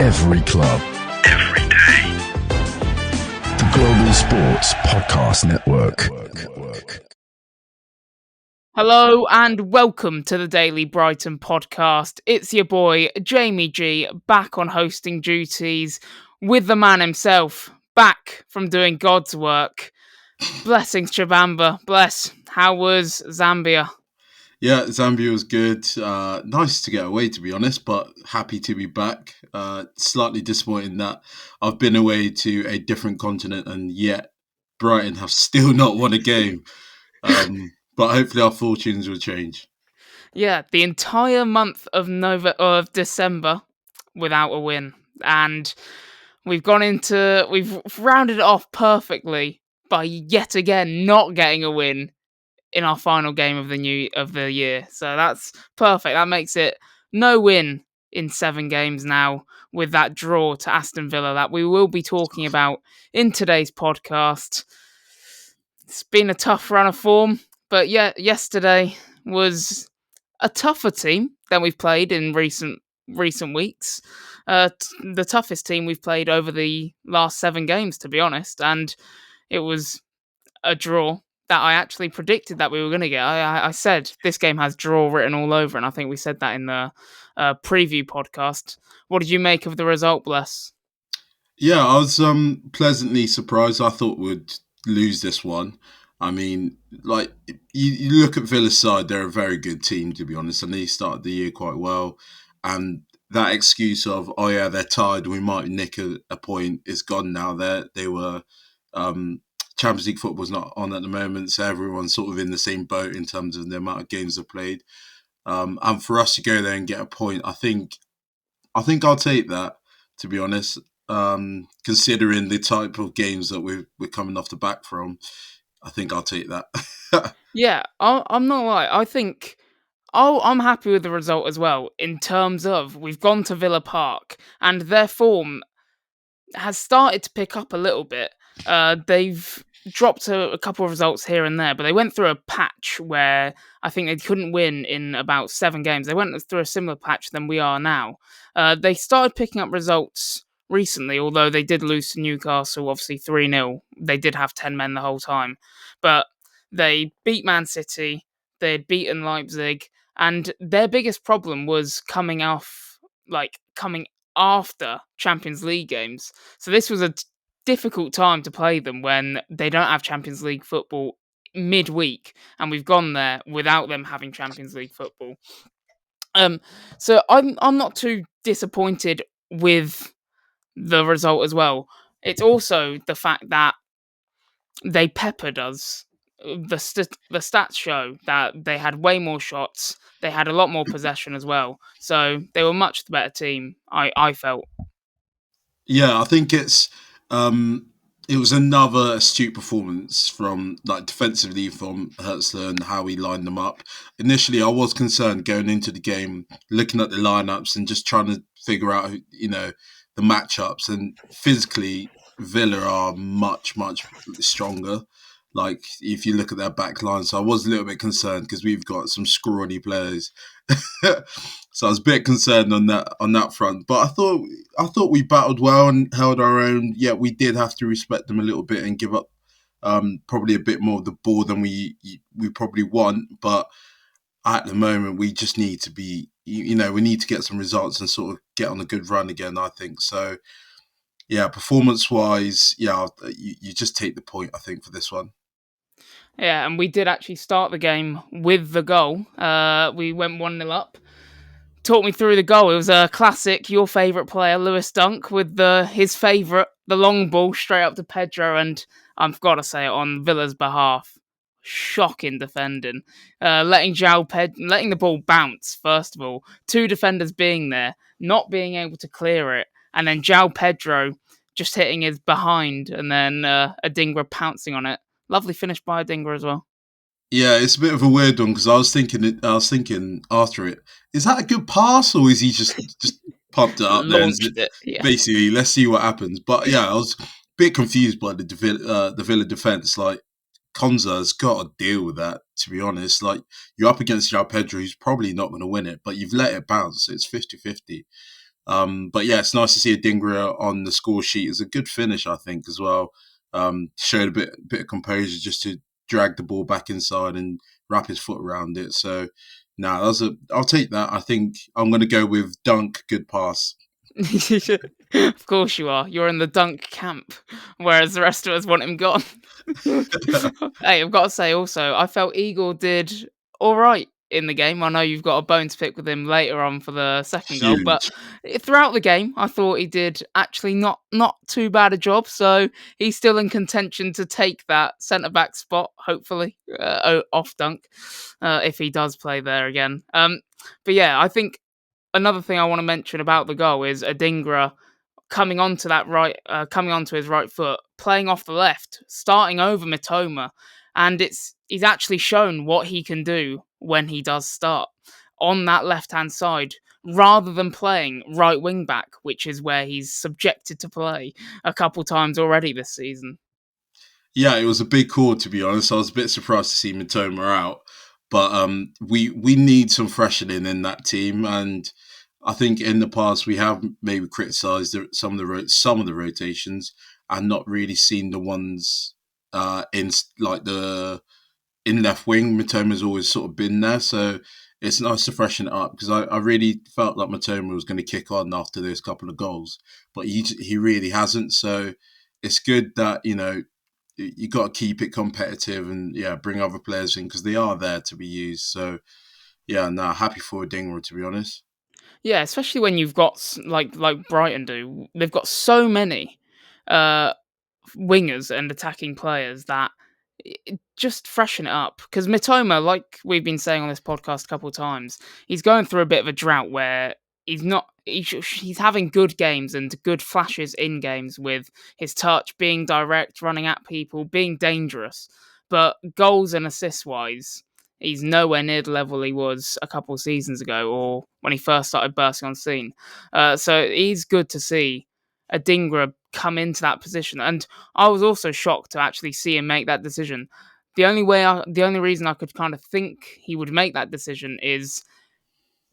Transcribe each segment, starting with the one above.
Every club. Every day. The Global Sports Podcast Network. Hello and welcome to the Daily Brighton podcast. It's your boy, Jamie G, back on hosting duties with the man himself, back from doing God's work. Blessings, Chabamba. Bless. How was Zambia? Yeah, Zambia was good. Nice to get away, to be honest, but happy to be back. Slightly disappointing that I've been away to a different continent and yet Brighton have still not won a game. But hopefully our fortunes will change. Yeah, the entire month of December without a win. And we've rounded it off perfectly by yet again not getting a win in our final game of the year. So that's perfect. That makes it no win in 7 games now, with that draw to Aston Villa that we will be talking about in today's podcast. It's been a tough run of form, but yeah, yesterday was a tougher team than we've played in recent weeks. The toughest team we've played over the last 7 games, to be honest, and it was a draw that I actually predicted that we were going to get. I said this game has draw written all over, and I think we said that in the preview podcast. What did you make of the result, Bless? Yeah, I was pleasantly surprised. I thought we'd lose this one. I mean, like, you look at Villa's side, they're a very good team, to be honest, and they started the year quite well. And that excuse of, oh yeah, they're tired, we might nick a point, is gone now. They were... Champions League football's not on at the moment, so everyone's sort of in the same boat in terms of the amount of games they've played. And for us to go there and get a point, I think I'll take that, to be honest. Considering the type of games that we're coming off the back from, I think I'll take that. Yeah, I'm not lying. I think I'm happy with the result as well, in terms of we've gone to Villa Park and their form has started to pick up a little bit. They've dropped a couple of results here and there, but they went through a patch where I think they couldn't win in about 7 games. They went through a similar patch than we are now. They started picking up results recently, although they did lose to Newcastle, obviously 3-0. They did have 10 men the whole time. But they beat Man City, they had beaten Leipzig, and their biggest problem was coming after Champions League games. So this was a difficult time to play them when they don't have Champions League football midweek, and we've gone there without them having Champions League football. So I'm not too disappointed with the result as well. It's also the fact that they peppered us. The stats show that they had way more shots. They had a lot more possession as well. So they were much the better team, I felt. Yeah, I think it was another astute performance from, like, defensively from Hertzler and how he lined them up. Initially, I was concerned going into the game, looking at the lineups and just trying to figure out, the matchups. And physically, Villa are much, much stronger. Like, if you look at their back line, so I was a little bit concerned because we've got some scrawny players. So I was a bit concerned on that front. But I thought we battled well and held our own. Yeah, we did have to respect them a little bit and give up probably a bit more of the ball than we probably want. But at the moment, we just need to be, we need to get some results and sort of get on a good run again, I think. So, yeah, performance-wise, yeah, you just take the point, I think, for this one. Yeah, and we did actually start the game with the goal. We went 1-0 up. Talk me through the goal. It was a classic, your favourite player, Lewis Dunk, with the long ball straight up to Pedro, and I've got to say it on Villa's behalf, shocking defending. Letting the ball bounce, first of all. 2 defenders being there, not being able to clear it, and then João Pedro just hitting his behind, and then Adingra pouncing on it. Lovely finish by Adingra as well. Yeah, it's a bit of a weird one because I was thinking after it, is that a good pass or is he just pumped it up there? Launched it, yeah. Basically, let's see what happens. But yeah, I was a bit confused by the Villa defence. Like, Konsa's got to deal with that, to be honest. Like, you're up against João Pedro, who's probably not going to win it, but you've let it bounce. So it's 50-50. But yeah, it's nice to see Adingra on the score sheet. It's a good finish, I think, as well. Showed a bit of composure just to drag the ball back inside and wrap his foot around it. So, I'll take that. I think I'm going to go with dunk, good pass. Of course you are. You're in the dunk camp, whereas the rest of us want him gone. Hey, I've got to say also, I felt Eagle did all right in the game. I know you've got a bone to pick with him later on for the second goal, but Huge. throughout the game, I thought he did actually not too bad a job. So he's still in contention to take that centre back spot, hopefully, off dunk, if he does play there again. But yeah, I think another thing I want to mention about the goal is Adingra coming onto his right foot, playing off the left, starting over Mitoma, and he's actually shown what he can do when he does start on that left-hand side, rather than playing right wing back, which is where he's subjected to play a couple times already this season. Yeah, it was a big call, to be honest. I was a bit surprised to see Mitoma out, but we need some freshening in that team, and I think in the past we have maybe criticised some of the rotations and not really seen the ones in left wing. Mitoma's always sort of been there, so it's nice to freshen it up because I really felt like Mitoma was going to kick on after those couple of goals, but he really hasn't. So it's good that you got to keep it competitive and bring other players in because they are there to be used. So happy for Adingra, to be honest. Yeah, especially when you've got like Brighton do. They've got so many wingers and attacking players that just freshen it up. Because Mitoma, like we've been saying on this podcast a couple of times, he's going through a bit of a drought where he's having good games and good flashes in games with his touch, being direct, running at people, being dangerous. But goals and assists wise, he's nowhere near the level he was a couple of seasons ago or when he first started bursting on scene. So it's good to see Adingra come into that position. And I was also shocked to actually see him make that decision. The only reason I could kind of think he would make that decision is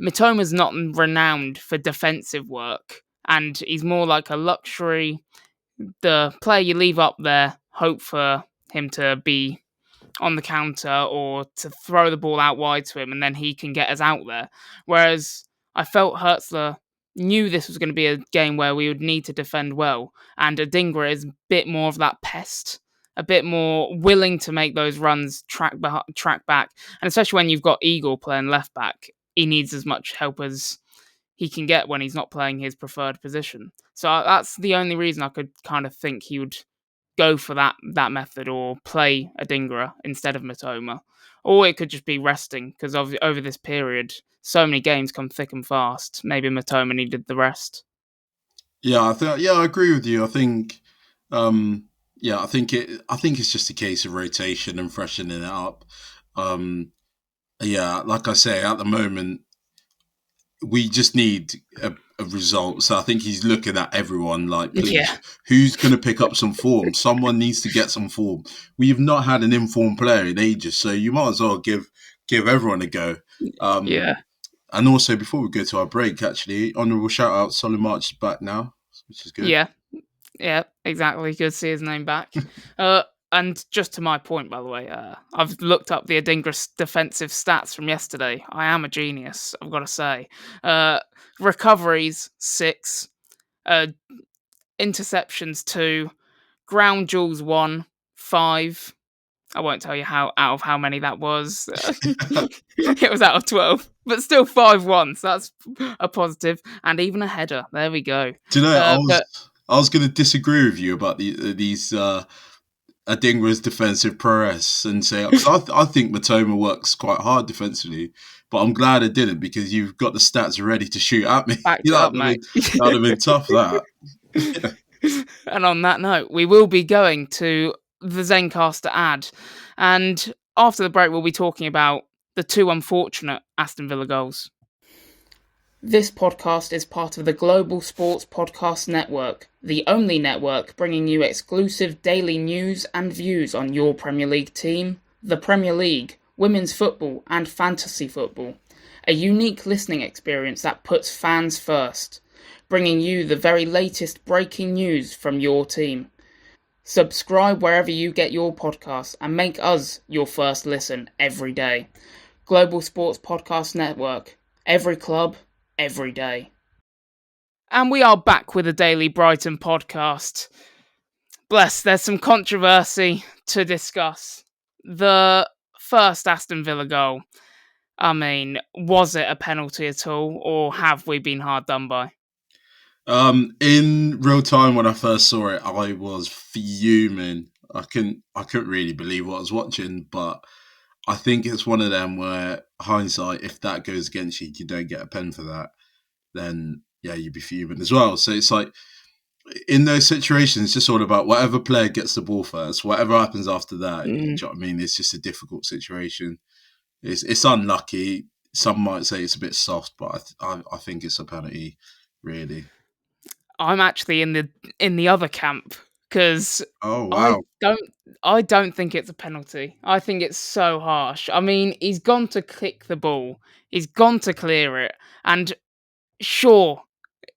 Mitoma's not renowned for defensive work, and he's more like a luxury, the player you leave up there, hope for him to be on the counter or to throw the ball out wide to him and then he can get us out there. Whereas I felt Hertzler knew this was going to be a game where we would need to defend well, and Adingra is a bit more of that pest, a bit more willing to make those runs track back, and especially when you've got Eagle playing left back, he needs as much help as he can get when he's not playing his preferred position. So that's the only reason I could kind of think he would go for that method or play Adingra instead of Mitoma. Or it could just be resting, because over this period, so many games come thick and fast. Maybe Mitoma needed the rest. Yeah, I agree with you. I think I think it's just a case of rotation and freshening it up. Like I say, at the moment, we just need a result. So I think he's looking at everyone like, please, who's going to pick up some form? Someone needs to get some form. We've not had an informed player in ages, so you might as well give everyone a go. And also, before we go to our break, actually, honourable shout out, Solly March is back now, which is good. Yeah, exactly. Good to see his name back. And just to my point, by the way, I've looked up the Adingra defensive stats from yesterday. I am a genius, I've got to say. Recoveries, 6. Interceptions, 2. Ground duels, 1. 5. I won't tell you out of how many that was. It was out of 12. But still 5-1, so that's a positive. And even a header. There we go. Do you know, I was going to disagree with you about these... Adingra's defensive prowess and say, because I think Mitoma works quite hard defensively, but I'm glad I didn't because you've got the stats ready to shoot at me. That would have been tough, that. And on that note, we will be going to the Zencastr ad. And after the break, we'll be talking about the 2 unfortunate Aston Villa goals. This podcast is part of the Global Sports Podcast Network, the only network bringing you exclusive daily news and views on your Premier League team, the Premier League, women's football and fantasy football. A unique listening experience that puts fans first. bringing you the very latest breaking news from your team. Subscribe wherever you get your podcasts and make us your first listen every day. Global Sports Podcast Network. Every club, every day. And we are back with a daily Brighton podcast. Bless, there's some controversy to discuss. The first Aston Villa goal. I mean, was it a penalty at all, or have we been hard done by? In real time, when I first saw it, I was fuming. I couldn't really believe what I was watching, but I think it's one of them where hindsight, if that goes against you, you don't get a pen for that, then yeah, you'd be fuming as well. So it's like, in those situations, it's just all about whatever player gets the ball first. Whatever happens after that, do you know what I mean? It's just a difficult situation. It's unlucky. Some might say it's a bit soft, but I think it's a penalty, really. I'm actually in the other camp because Oh wow! I don't think it's a penalty. I think it's so harsh. I mean, he's gone to kick the ball, he's gone to clear it, and sure,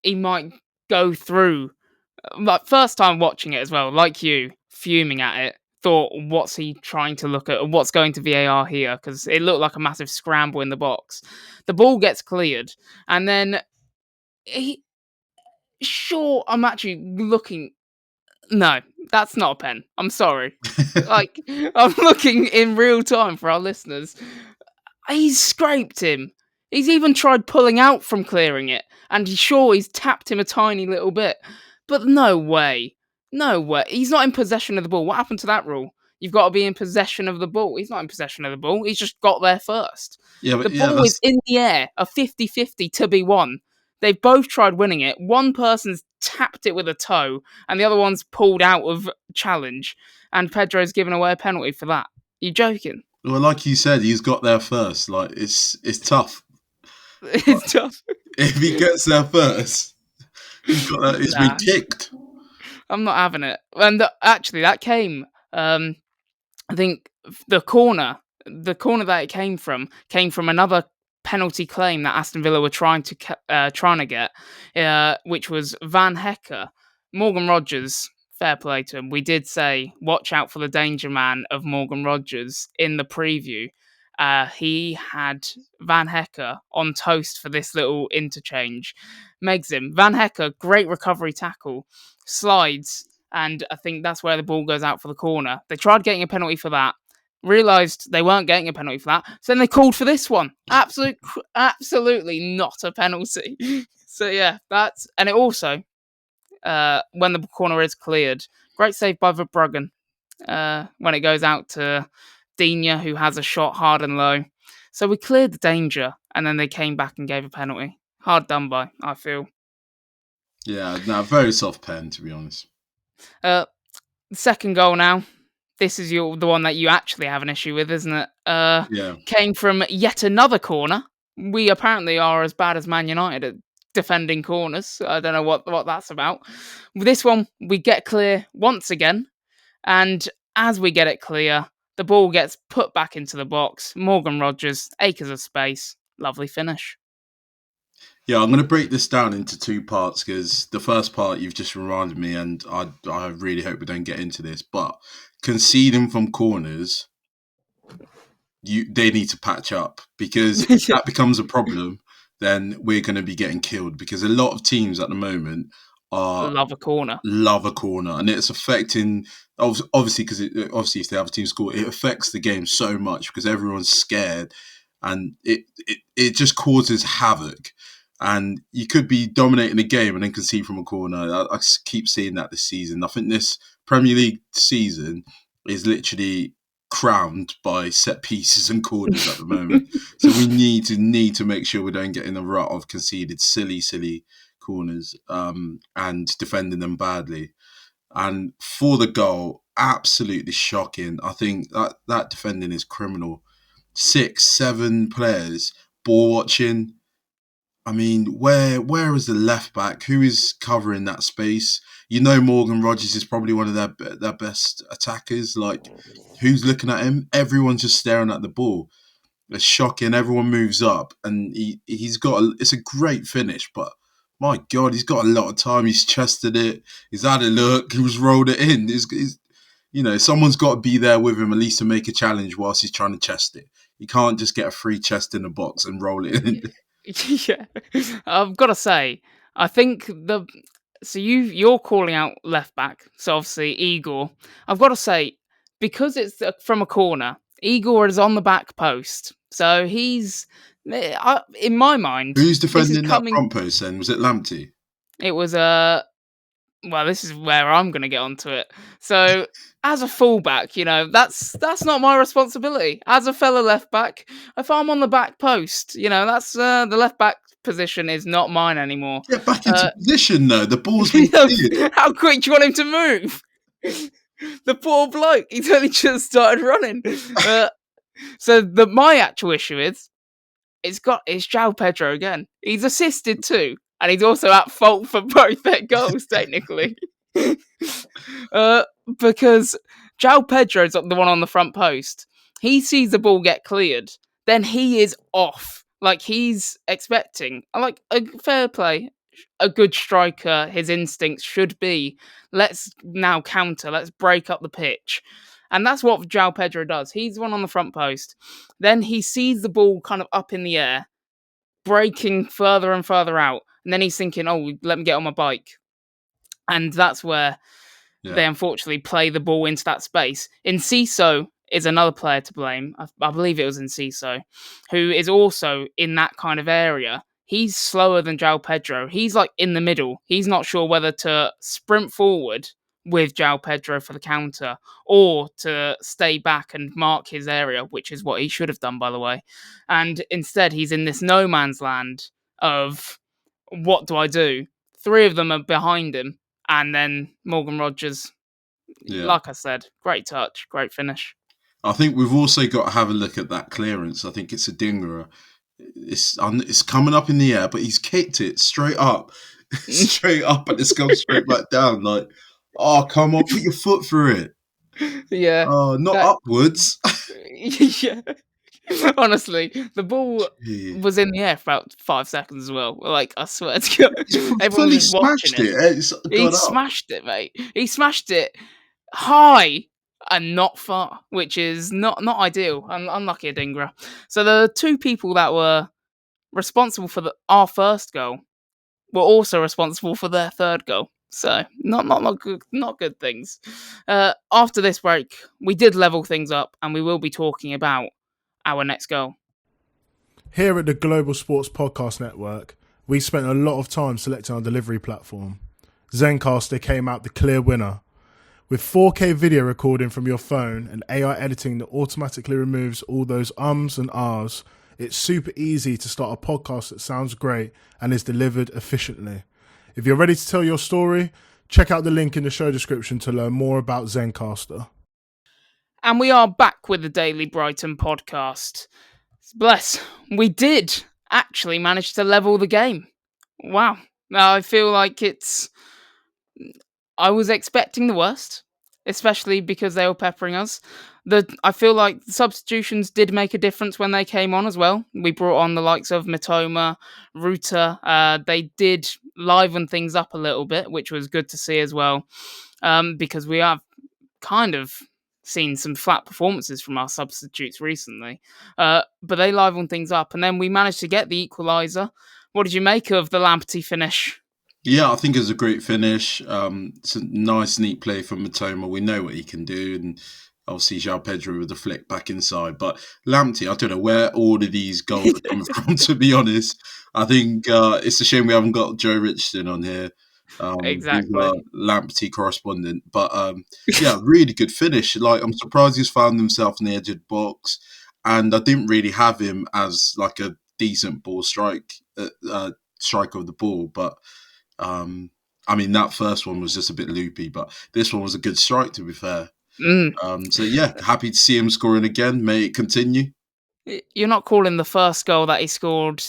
he might go through. Like, first time watching it as well, like you, fuming at it. Thought, what's he trying to look at? What's going to VAR here? Because it looked like a massive scramble in the box. The ball gets cleared, and then sure, I'm actually looking. No, that's not a pen. I'm sorry. Like, I'm looking in real time for our listeners. He's scraped him. He's even tried pulling out from clearing it, and he's tapped him a tiny little bit. But no way. No way. He's not in possession of the ball. What happened to that rule? You've got to be in possession of the ball. He's not in possession of the ball. He's just got there first. Yeah, The ball is in the air, a 50-50 to be won. They've both tried winning it. One person's tapped it with a toe, and the other one's pulled out of challenge. And Pedro's given away a penalty for that. You joking? Well, like you said, he's got there first. Like it's tough. It's tough. If he gets there first, he's got that. It's been kicked. I'm not having it. And actually, that came. I think the corner that it came from another penalty claim that Aston Villa were trying to get, which was Van Hecker. Morgan Rogers, fair play to him. We did say, watch out for the danger man of Morgan Rogers in the preview. He had Van Hecker on toast for this little interchange. Megs him. Van Hecker, great recovery tackle, slides, and I think that's where the ball goes out for the corner. They tried getting a penalty for that, realised they weren't getting a penalty for that, so then they called for this one. Absolutely not a penalty. So yeah, and it also, when the corner is cleared, great save by Verbruggen when it goes out to Digne, who has a shot hard and low. So we cleared the danger, and then they came back and gave a penalty. Hard done by, I feel. Yeah, no, very soft pen, to be honest. Second goal now. This is the one that you actually have an issue with, isn't it? Yeah. Came from yet another corner. We apparently are as bad as Man United at defending corners. I don't know what that's about. With this one, we get clear once again, and as we get it clear, the ball gets put back into the box. Morgan Rogers, acres of space. Lovely finish. Yeah, I'm going to break this down into two parts because the first part you've just reminded me, and I really hope we don't get into this, but conceding from corners, they need to patch up, because if that becomes a problem, then we're going to be getting killed, because a lot of teams at the moment love a corner, and it's affecting, obviously, because obviously if the other team score, it affects the game so much because everyone's scared, and it just causes havoc. And you could be dominating the game and then concede from a corner. I keep seeing that this season. I think this Premier League season is literally crowned by set pieces and corners at the moment. So we need to make sure we don't get in the rut of conceded silly corners and defending them badly. And for the goal, absolutely shocking. I think that defending is criminal. 6-7 players ball watching. I mean, where is the left back? Who is covering that space? You know, Morgan Rogers is probably one of their best attackers. Like, who's looking at him? Everyone's just staring at the ball. It's shocking. Everyone moves up, and he's got it's a great finish, but my God, he's got a lot of time. He's chested it. He's had a look. He was rolled it in. Someone's got to be there with him at least to make a challenge whilst he's trying to chest it. You can't just get a free chest in a box and roll it in. Yeah, I've got to say, I think you're calling out left back, so obviously Igor. I've got to say, because it's from a corner, Igor is on the back post, so he's in my mind. Who's This is defending that front post then? Was it Lamptey? It was well, this is where I'm going to get onto it. So, as a fullback, that's not my responsibility. As a fellow left back, if I'm on the back post, that's the left back position is not mine anymore. Get back into position, though. The ball's been cleared. How quick do you want him to move? The poor bloke, he's only just started running. So my actual issue is, it's João Pedro again. He's assisted too. And he's also at fault for both their goals, technically. Because João Pedro's the one on the front post. He sees the ball get cleared. Then he is off. Like, he's expecting. Like, a fair play. A good striker, his instincts should be, let's now counter. Let's break up the pitch. And that's what João Pedro does. He's the one on the front post. Then he sees the ball kind of up in the air, breaking further and further out. And then he's thinking, oh, let me get on my bike. And that's where they unfortunately play the ball into that space. Enciso is another player to blame. I believe it was Enciso, who is also in that kind of area. He's slower than João Pedro. He's like in the middle. He's not sure whether to sprint forward with João Pedro for the counter or to stay back and mark his area, which is what he should have done, by the way. And instead, he's in this no man's land of, what do I do? 3 of them are behind him, and then Morgan Rogers, like I said, great touch, great finish. I think we've also got to have a look at that clearance. I think it's a dinger. It's coming up in the air, but he's kicked it straight up, and it's gone straight back down. Like, oh, come on, put your foot through it. Yeah. Oh, not upwards. Yeah. Honestly, the ball was in the air for about 5 seconds as well. Like, I swear to God, everyone was watching it. He smashed it, mate. He smashed it high and not far, which is not ideal. Unlucky Adingra. So the 2 people that were responsible for our first goal were also responsible for their third goal. So not good things. After this break, we did level things up, and we will be talking about our next goal. Here at the Global Sports Podcast Network, we spent a lot of time selecting our delivery platform. Zencastr came out the clear winner. With 4K video recording from your phone and AI editing that automatically removes all those ums and ahs, it's super easy to start a podcast that sounds great and is delivered efficiently. If you're ready to tell your story, check out the link in the show description to learn more about Zencastr. And we are back with the Daily Brighton podcast. Bless, we did actually manage to level the game. Wow. Now I feel like I was expecting the worst, especially because they were peppering us. I feel like the substitutions did make a difference when they came on as well. We brought on the likes of Matoma, Ruta. They did liven things up a little bit, which was good to see as well, because we have kind of seen some flat performances from our substitutes recently. But they livened things up, and then we managed to get the equaliser. What did you make of the Lamptey finish? Yeah, I think it was a great finish. It's a nice, neat play from Matoma. We know what he can do, and obviously João Pedro with the flick back inside. But Lamptey, I don't know where all of these goals are coming from, to be honest. I think it's a shame we haven't got Joe Richardson on here. Exactly. Lamptey correspondent. But yeah, really good finish. Like, I'm surprised he's found himself in the edge of the box. And I didn't really have him as like a decent ball striker of the ball. But I mean, that first one was just a bit loopy, but this one was a good strike, to be fair. So yeah, happy to see him scoring again. May it continue. You're not calling the first goal that he scored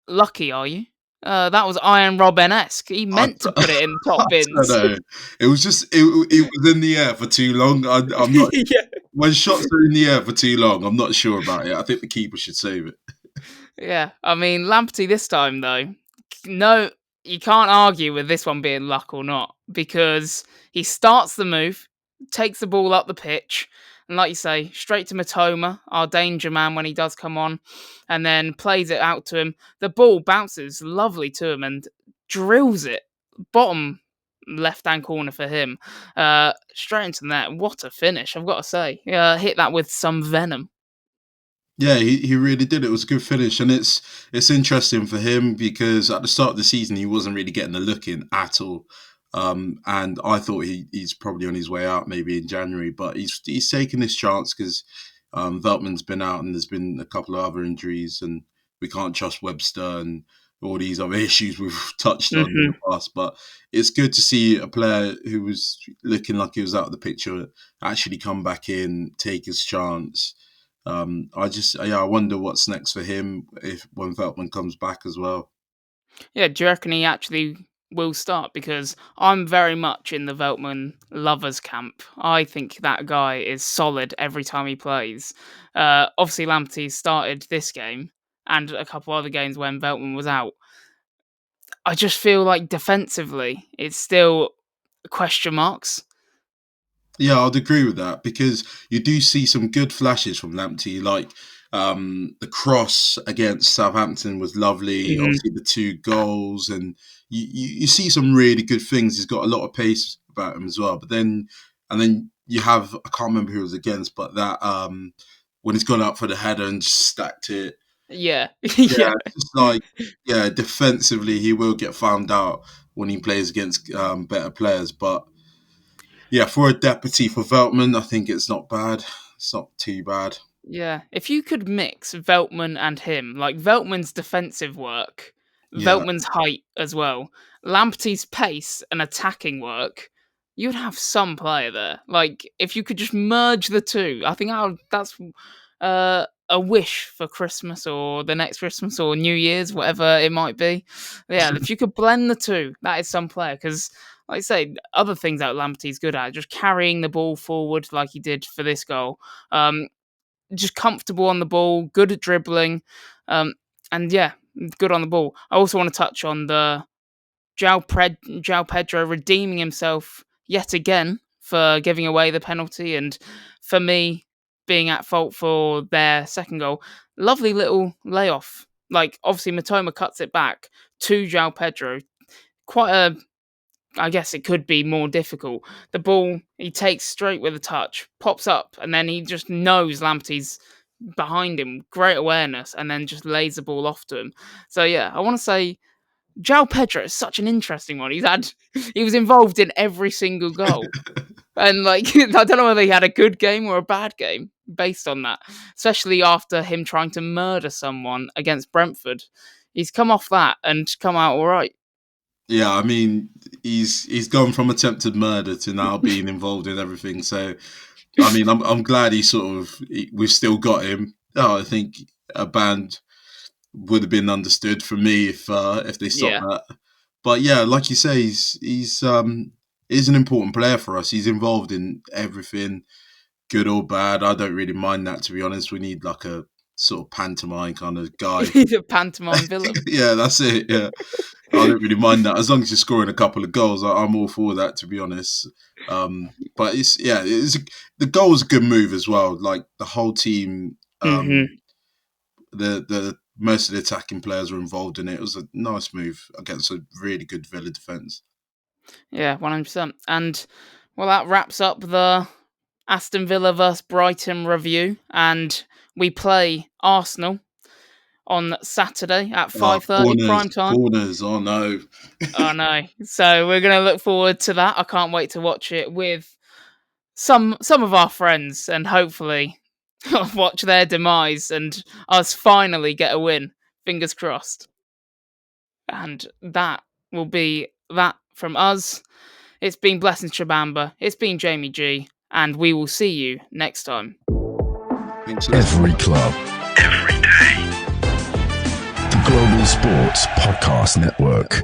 lucky, are you? That was Iron Robben-esque. He meant to put it in top bins. I know. It was just it was in the air for too long. I'm not. Yeah. When shots are in the air for too long, I'm not sure about it. I think the keeper should save it. Yeah, I mean Lamptey this time though. No, you can't argue with this one being luck or not, because he starts the move, takes the ball up the pitch, and like you say, straight to Matoma, our danger man when he does come on, and then plays it out to him. The ball bounces lovely to him and drills it bottom left-hand corner for him, straight into the net. What a finish, I've got to say. Hit that with some venom. Yeah, he really did. It was a good finish, and it's interesting for him because at the start of the season he wasn't really getting a look in at all, and I thought he's probably on his way out maybe in January, but he's taken this chance because Veltman's been out and there's been a couple of other injuries, and we can't trust Webster and all these other issues we've touched on in the past. But it's good to see a player who was looking like he was out of the picture actually come back in, take his chance. I wonder what's next for him when Veltman comes back as well. Yeah, do you reckon he actually will start? Because I'm very much in the Veltman lovers camp. I think that guy is solid every time he plays. Obviously, Lamptey started this game and a couple other games when Veltman was out. I just feel like defensively, it's still question marks. Yeah, I'd agree with that because you do see some good flashes from Lamptey, like the cross against Southampton was lovely. Obviously, the 2 goals, and you see some really good things. He's got a lot of pace about him as well. But then you have, I can't remember who it was against, but that when he's gone up for the header and just stacked it. Yeah, Yeah, it's just like defensively he will get found out when he plays against better players, but. Yeah, for a deputy for Veltman, I think it's not bad. It's not too bad. Yeah, if you could mix Veltman and him, like Veltman's defensive work, Yeah. Veltman's height as well, Lamptey's pace and attacking work, you'd have some player there. Like, if you could just merge the two, I think that's a wish for Christmas or the next Christmas or New Year's, whatever it might be. Yeah, if you could blend the two, that is some player. Because, like I say, other things that Lamptey's good at, just carrying the ball forward like he did for this goal. Just comfortable on the ball, good at dribbling, and yeah, good on the ball. I also want to touch on the João Pedro redeeming himself yet again for giving away the penalty, and for me being at fault for their second goal. Lovely little layoff. Like, obviously Matoma cuts it back to João Pedro. I guess it could be more difficult. The ball he takes straight with a touch, pops up, and then he just knows Lamptey's behind him. Great awareness, and then just lays the ball off to him. So yeah, I want to say João Pedro is such an interesting one. He was involved in every single goal. And like, I don't know whether he had a good game or a bad game based on that, especially after him trying to murder someone against Brentford. He's come off that and come out all right. Yeah, I mean, he's gone from attempted murder to now being involved in everything. So, I mean, I'm glad we've still got him. I think a ban would have been understood for me if they stopped that. But yeah, like you say, he's an important player for us. He's involved in everything, good or bad. I don't really mind that, to be honest. We need like a sort of pantomime kind of guy. A pantomime villain. Yeah, that's it. Yeah. I don't really mind that as long as you're scoring a couple of goals. I'm all for that, to be honest. But the goal was a good move as well. Like the whole team, the most of the attacking players were involved in it. It was a nice move against a really good Villa defence. Yeah, 100%. And well, that wraps up the Aston Villa vs Brighton review, and we play Arsenal on Saturday at 5:30 prime time. Corners, oh no. Oh no. So we're going to look forward to that. I can't wait to watch it with some of our friends and hopefully watch their demise and us finally get a win. Fingers crossed. And that will be that from us. It's been Blessings Chabamba. It's been Jamie G. And we will see you next time. Every club. Every day. The Global Sports Podcast Network.